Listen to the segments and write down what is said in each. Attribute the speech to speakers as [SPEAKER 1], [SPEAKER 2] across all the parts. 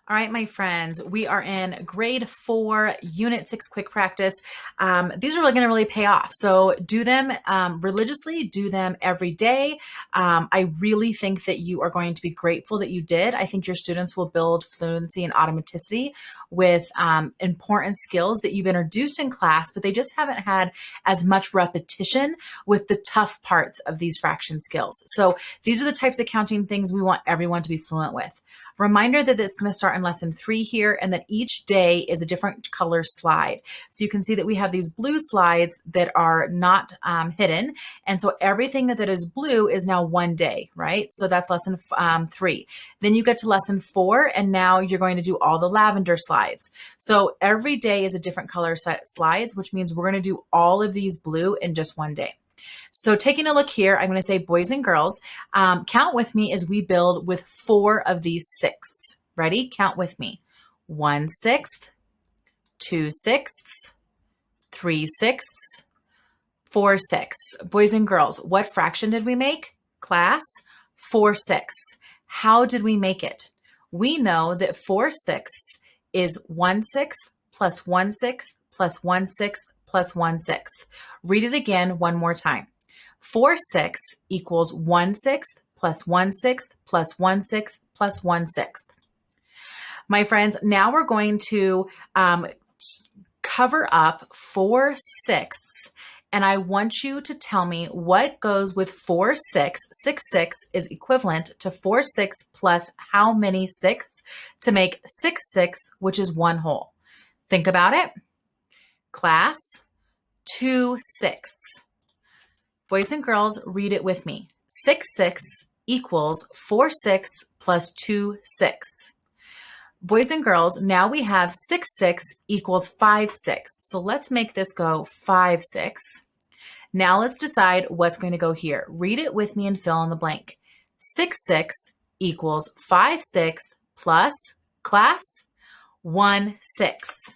[SPEAKER 1] All right, my friends, we are in grade 4, unit 6 quick practice. These are really going to really pay off. So do them religiously, do them every day. I really think that you are going to be grateful that you did. I think your students will build fluency and automaticity with important skills that you've introduced in class, but they just haven't had as much repetition with the tough parts of these fraction skills. So these are the types of counting things we want everyone to be fluent with. Reminder that it's going to start in lesson 3 here, and that each day is a different color slide. So you can see that we have these blue slides that are not hidden. And so everything that is blue is now one day, right? So that's lesson 3. Then you get to lesson 4, and now you're going to do all the lavender slides. So every day is a different color slides, which means we're going to do all of these blue in just one day. So taking a look here, I'm going to say boys and girls, count with me as we build with 4 of these 6. Ready? Count with me. 1/6, 2/6, 3/6, 4/6. Boys and girls, what fraction did we make? Class, 4/6. How did we make it? We know that 4/6 is 1/6 plus 1/6 plus 1/6 plus 1/6. Read it again one more time. 4/6 equals 1/6 plus 1/6 plus 1/6 plus 1/6. My friends, now we're going to cover up 4/6, and I want you to tell me what goes with 4/6. 6/6 is equivalent to 4/6 plus how many 6 to make 6/6, which is 1 whole. Think about it. Class, 2/6. Boys and girls, read it with me. 6/6 equals 4/6 plus 2/6. Boys and girls, now we have 6/6 equals 5/6. So let's make this go 5/6. Now let's decide what's going to go here. Read it with me and fill in the blank. 6/6 equals 5/6 plus, class, 1/6.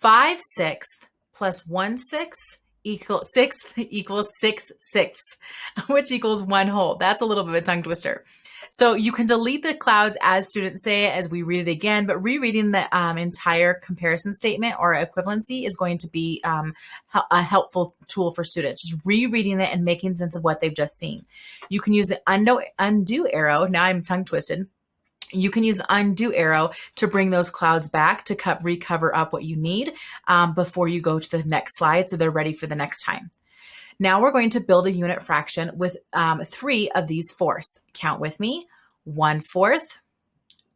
[SPEAKER 1] 5/6 plus 1/6 equals 6/6, which equals 1 whole. That's a little bit of a tongue twister. So you can delete the clouds as students say it as we read it again, but rereading the entire comparison statement or equivalency is going to be a helpful tool for students. Just rereading it and making sense of what they've just seen. You can use the undo arrow. Now I'm tongue twisted. You can use the undo arrow to bring those clouds back to recover up what you need before you go to the next slide so they're ready for the next time. Now we're going to build a unit fraction with 3 of these fourths. Count with me. 1/4,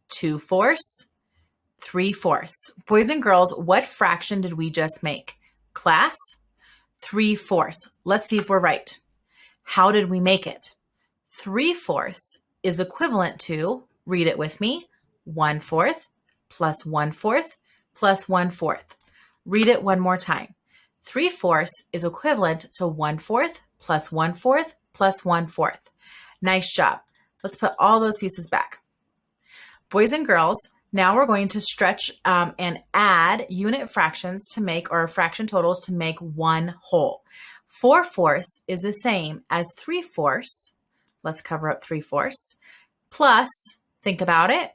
[SPEAKER 1] 2/4, 3/4. Boys and girls, what fraction did we just make? Class, 3/4. Let's see if we're right. How did we make it? 3/4 is equivalent to, read it with me, 1/4 plus 1/4 plus 1/4. Read it one more time. 3/4 is equivalent to 1/4 plus 1/4 plus 1/4. Nice job. Let's put all those pieces back. Boys and girls, now we're going to stretch and add unit fractions to make, or fraction totals to make 1 whole. 4/4 is the same as 3/4. Let's cover up 3/4. Plus, think about it,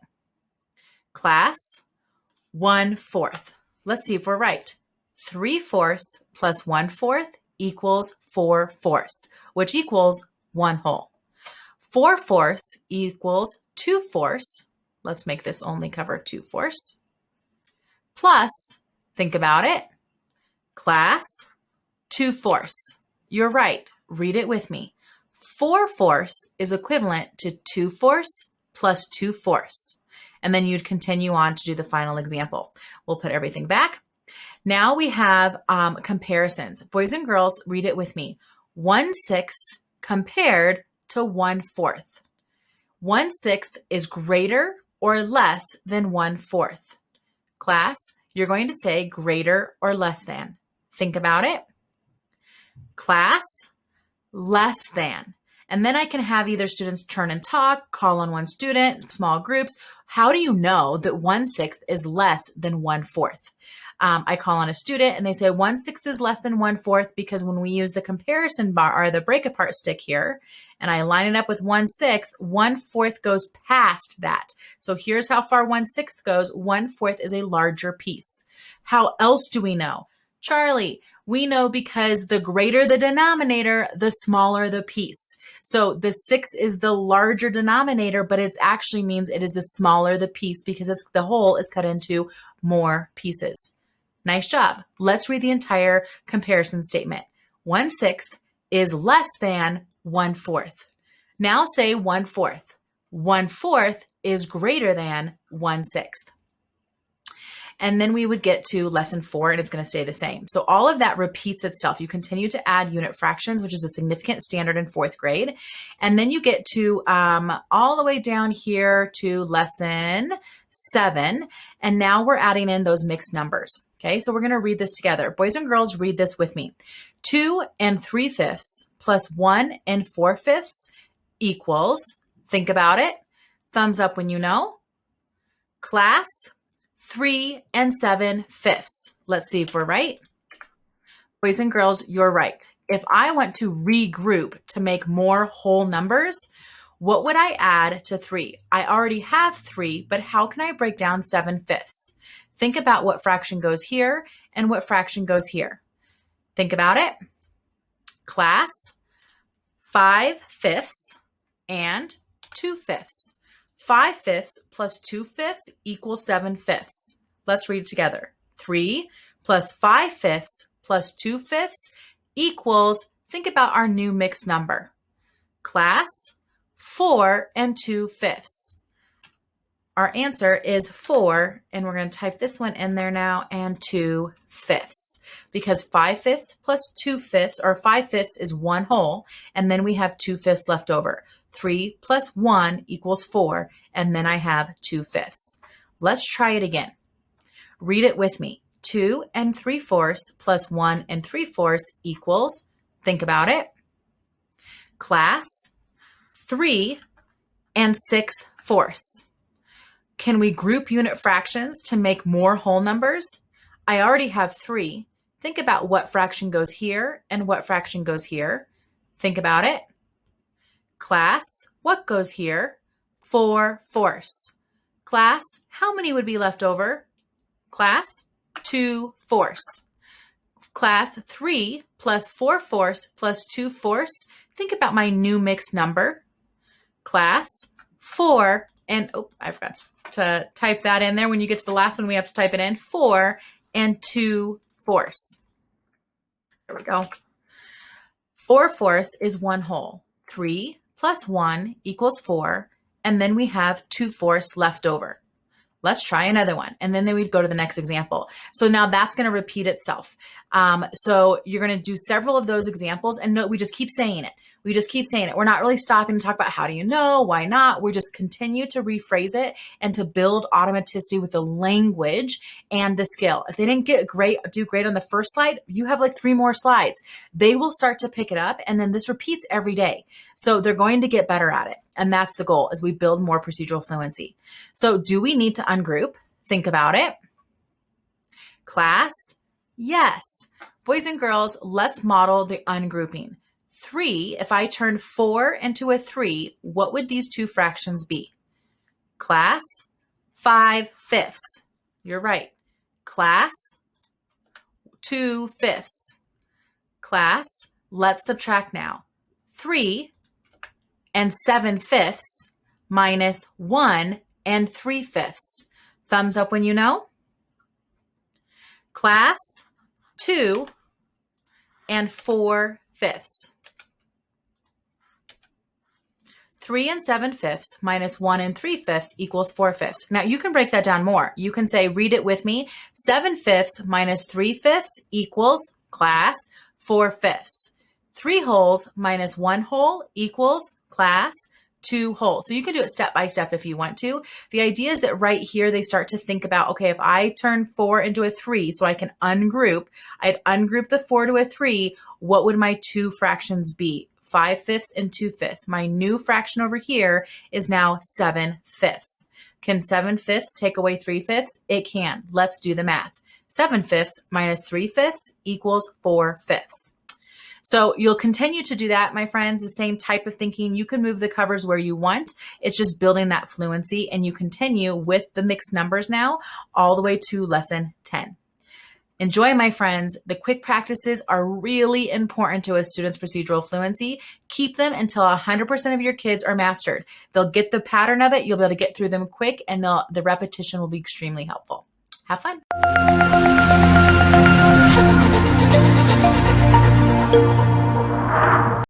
[SPEAKER 1] class, 1/4. Let's see if we're right. 3/4 plus 1/4 equals 4/4, which equals 1 whole. 4/4 equals 2/4. Let's make this only cover 2/4. Plus, think about it, class, 2/4. You're right. Read it with me. 4/4 is equivalent to 2/4 plus 2/4. And then you'd continue on to do the final example. We'll put everything back. Now we have comparisons. Boys and girls, read it with me. 1/6 compared to 1/4. 1/6 is greater or less than 1/4. Class, you're going to say greater or less than. Think about it. Class, less than. And then I can have either students turn and talk, call on one student, small groups, How do you know that 1/6 is less than 1/4? I call on a student and they say 1/6 is less than 1/4 because when we use the comparison bar or the break apart stick here, and I line it up with 1/6, 1/4 goes past that. So here's how far 1/6 goes. 1/4 is a larger piece. How else do we know? Charlie, we know because the greater the denominator, the smaller the piece. So the 6 is the larger denominator, but it actually means it is the smaller the piece because it's the whole is cut into more pieces. Nice job. Let's read the entire comparison statement. 1/6 is less than 1/4. Now say 1/4. 1/4 is greater than 1/6. And then we would get to lesson 4 and it's going to stay the same. So all of that repeats itself. You continue to add unit fractions, which is a significant standard in 4th grade. And then you get to all the way down here to lesson 7. And now we're adding in those mixed numbers. Okay, so we're going to read this together. Boys and girls, read this with me. 2 3/5 plus 1 4/5 equals, think about it. Thumbs up when you know. Class, 3 7/5. Let's see if we're right. Boys and girls, you're right. If I want to regroup to make more whole numbers, what would I add to 3? I already have 3, but how can I break down 7/5? Think about what fraction goes here and what fraction goes here. Think about it. Class, 5/5 and 2/5. 5/5 plus 2/5 equals 7/5. Let's read it together. 3 plus 5/5 plus 2/5 equals, think about our new mixed number. Class, 4 2/5. Our answer is 4, and we're going to type this one in there now, and 2/5. Because 5/5 plus 2/5, or 5/5 is 1 whole, and then we have 2/5 left over. 3 plus 1 equals 4, and then I have 2/5. Let's try it again. Read it with me. 2 3/4 plus 1 3/4 equals, think about it. Class, 3 6/4. Can we group unit fractions to make more whole numbers? I already have 3. Think about what fraction goes here and what fraction goes here. Think about it. Class, what goes here? 4/4. Class, how many would be left over? Class, 2/4. Class, 3 plus 4/4 plus 2/4. Think about my new mixed number. Class, 4 I forgot to type that in there. When you get to the last one, we have to type it in. 4 2/4. There we go. 4/4 is 1 whole. 3 plus 1 equals 4. And then we have 2/4 left over. Let's try another one. And then we'd go to the next example. So now that's going to repeat itself. So you're going to do several of those examples. And no, we just keep saying it. We just keep saying it. We're not really stopping to talk about how do you know, why not. We just continue to rephrase it and to build automaticity with the language and the skill. If they didn't do great on the first slide, you have like 3 more slides. They will start to pick it up. And then this repeats every day. So they're going to get better at it. And that's the goal as we build more procedural fluency. So do we need to ungroup? Think about it. Class, yes. Boys and girls, let's model the ungrouping. 3, if I turn 4 into a 3, what would these 2 fractions be? Class, 5/5. You're right. Class, 2/5. Class, let's subtract now. 3 7/5 minus 1 3/5. Thumbs up when you know. Class, 2 4/5. 3 7/5 minus 1 3/5 equals 4/5. Now you can break that down more. You can say, read it with me. 7/5 minus 3/5 equals, class, 4/5. 3 wholes minus 1 whole equals, class, 2 wholes. So you can do it step by step if you want to. The idea is that right here, they start to think about, okay, if I turn 4 into a 3, so I can ungroup, I'd ungroup the 4 to a 3, what would my 2 fractions be? 5/5 and 2/5. My new fraction over here is now 7/5. Can 7/5 take away 3/5? It can. Let's do the math. 7/5 minus 3/5 equals 4/5. So you'll continue to do that, my friends, the same type of thinking. You can move the covers where you want. It's just building that fluency, and you continue with the mixed numbers now all the way to lesson 10. Enjoy, my friends. The quick practices are really important to a student's procedural fluency. Keep them until 100% of your kids are mastered. They'll get the pattern of it. You'll be able to get through them quick, and the repetition will be extremely helpful. Have fun.